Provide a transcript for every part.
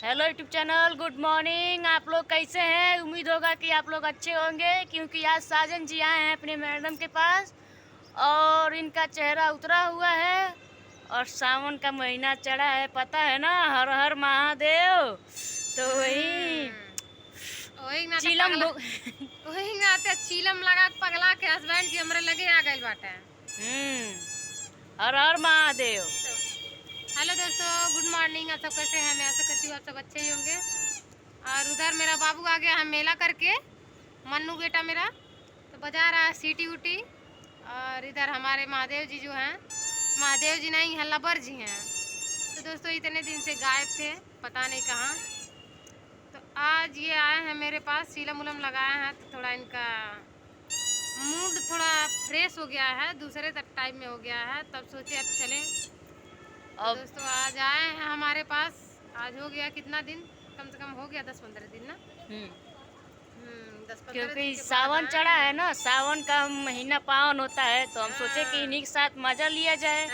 Hello YouTube channel, good morning. आप लोग कैसे हैं? उम्मीद होगा कि आप लोग अच्छे होंगे, क्योंकि आज साजन जी आए हैं अपने मैडम के पास और इनका चेहरा उतरा हुआ है और सावन का महीना चढ़ा है, पता है ना, हर हर महादेव। तो वही चीलम चीलम लगा के पगला के हस्बैंड जी हमरे लगे आ गए बाटे। हर हर महादेव। हेलो दोस्तों, गुड मॉर्निंग। आप सब कैसे हैं? मैं आशा करती हूँ आप सब अच्छे ही होंगे। और उधर मेरा बाबू आ गया है मेला करके, मन्नू बेटा मेरा, तो बजा रहा है सीटी उटी। और इधर हमारे महादेव जी जो हैं, महादेव जी नहीं हैं, लबर जी हैं। तो दोस्तों इतने दिन से गायब थे, पता नहीं कहाँ। तो आज ये आए हैं मेरे पास, सीलम उलम लगाए हैं, तो थोड़ा इनका मूड थोड़ा फ्रेश हो गया है, दूसरे तक टाइम में हो गया है, तब सोचे अब चलें। तो दोस्तों आज आए हैं हमारे पास। आज हो गया कितना दिन, कम से कम हो गया 10-15 दिन ना। 10-15 क्योंकि दिन के सावन बाद चढ़ा है ना, सावन का महीना पावन होता है, तो हम सोचे कि इन्हीं के साथ मजा लिया जाए।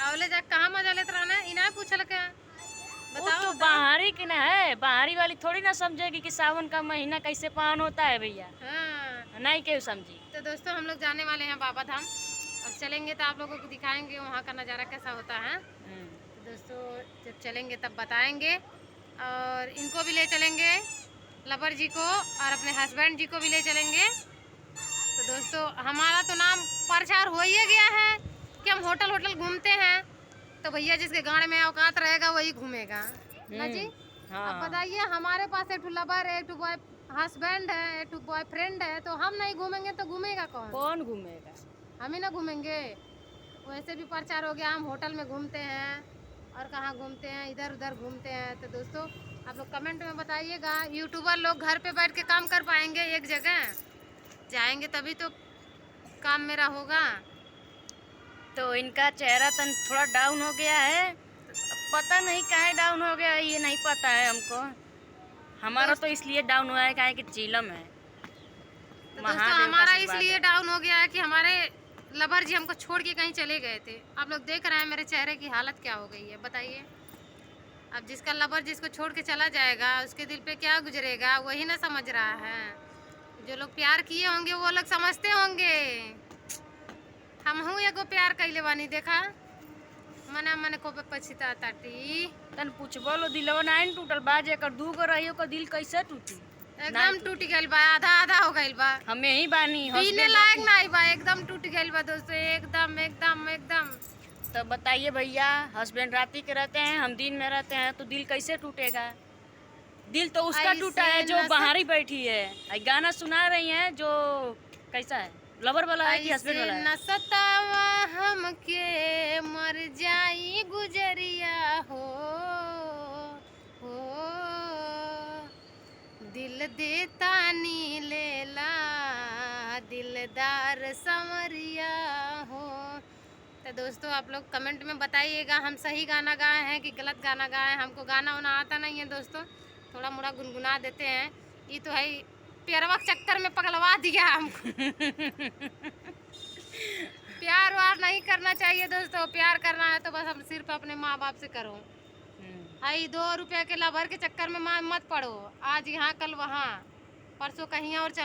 आवले जा कहाँ मजा लेते रहना, इन्हें पूछल के वो तो बाहरी की ना है, बाहरी वाली थोड़ी ना समझेगी कि सावन का महीना कैसे पावन होता है भैया। नहीं क्यों समझी। तो दोस्तों हम लोग जाने वाले हैं बाबा धाम, और चलेंगे तो आप लोगों को दिखाएंगे वहाँ का नज़ारा कैसा होता है। तो दोस्तों जब चलेंगे तब बताएंगे, और इनको भी ले चलेंगे, लबर जी को और अपने हस्बैंड जी को भी ले चलेंगे। तो दोस्तों हमारा तो नाम प्रचार हो ही गया है कि हम होटल होटल घूमते हैं, तो भैया जिसके गाड़ी में औकात रहेगा वही घूमेगा ना जी। अब बताइए, हमारे पास एक लबर, एक बॉय हस्बैंड है, एक बॉयफ्रेंड है, तो हम नहीं घूमेंगे तो घूमेगा कौन? कौन घूमेगा? हम ही ना घूमेंगे। वैसे भी प्रचार हो गया, हम होटल में घूमते हैं और कहाँ घूमते हैं, इधर उधर घूमते हैं। तो दोस्तों आप लोग कमेंट में बताइएगा, यूट्यूबर लोग घर पे बैठ के काम कर पाएंगे? एक जगह जाएंगे तभी तो काम मेरा होगा। तो इनका चेहरा तन थोड़ा डाउन हो गया है, पता नहीं काहे डाउन हो गया, ये नहीं पता है हमको। हमारा तो इसलिए डाउन हुआ है काहे कि चीलम है। तो दोस्तों हमारा इसलिए डाउन हो गया है कि हमारे लबर जी हमको छोड़ के कहीं चले गए थे। आप लोग देख रहे हैं मेरे चेहरे की हालत क्या हो गई है, बताइए। अब जिसका लबर जिसको छोड़ के चला जाएगा, उसके दिल पे क्या गुजरेगा, वही ना समझ रहा है। जो लोग प्यार किए होंगे वो लोग समझते होंगे। हम हूँ एगो प्यार कैले बानी, देखा मना मने को पछता ताटी। तन पूछबो लो दिलवा नहीं टूटल बा, जेकर दूगो रही ओकर दिल कैसे टूटी? एकदम टूट गइल बा, आधा आधा हो गइल बा। हमें ही बानी पीने लायक नहीं बा, एकदम टूट गइल बा दोस्तों, एकदम एकदम एकदम। तो बताइए भैया, हस्बैंड राती के रहते हैं, हम दिन में रहते हैं, तो दिल कैसे टूटेगा? दिल तो उसका टूटा है जो बाहर ही बैठी है। गाना सुना रही हैं जो कैसा है, लवर वाला है कि हस्बैंड वाला है? न सतावा हमके मर जाई गुजरिया हो दिल देता नी लेला दिलदार संवरिया हो। तो दोस्तों आप लोग कमेंट में बताइएगा हम सही गाना गाए हैं कि गलत गाना गाए हैं। हमको गाना वाना आता नहीं है दोस्तों, थोड़ा मोड़ा गुनगुना देते हैं। ये तो है प्यारवा के चक्कर में पगलवा दिया हमको। प्यार वार नहीं करना चाहिए दोस्तों, प्यार करना है तो बस हम सिर्फ अपने माँ बाप से करो। आई 2 रुपया के लवर के चक्कर में मत पड़ो, आज यहाँ कल वहाँ, परसों कहीं और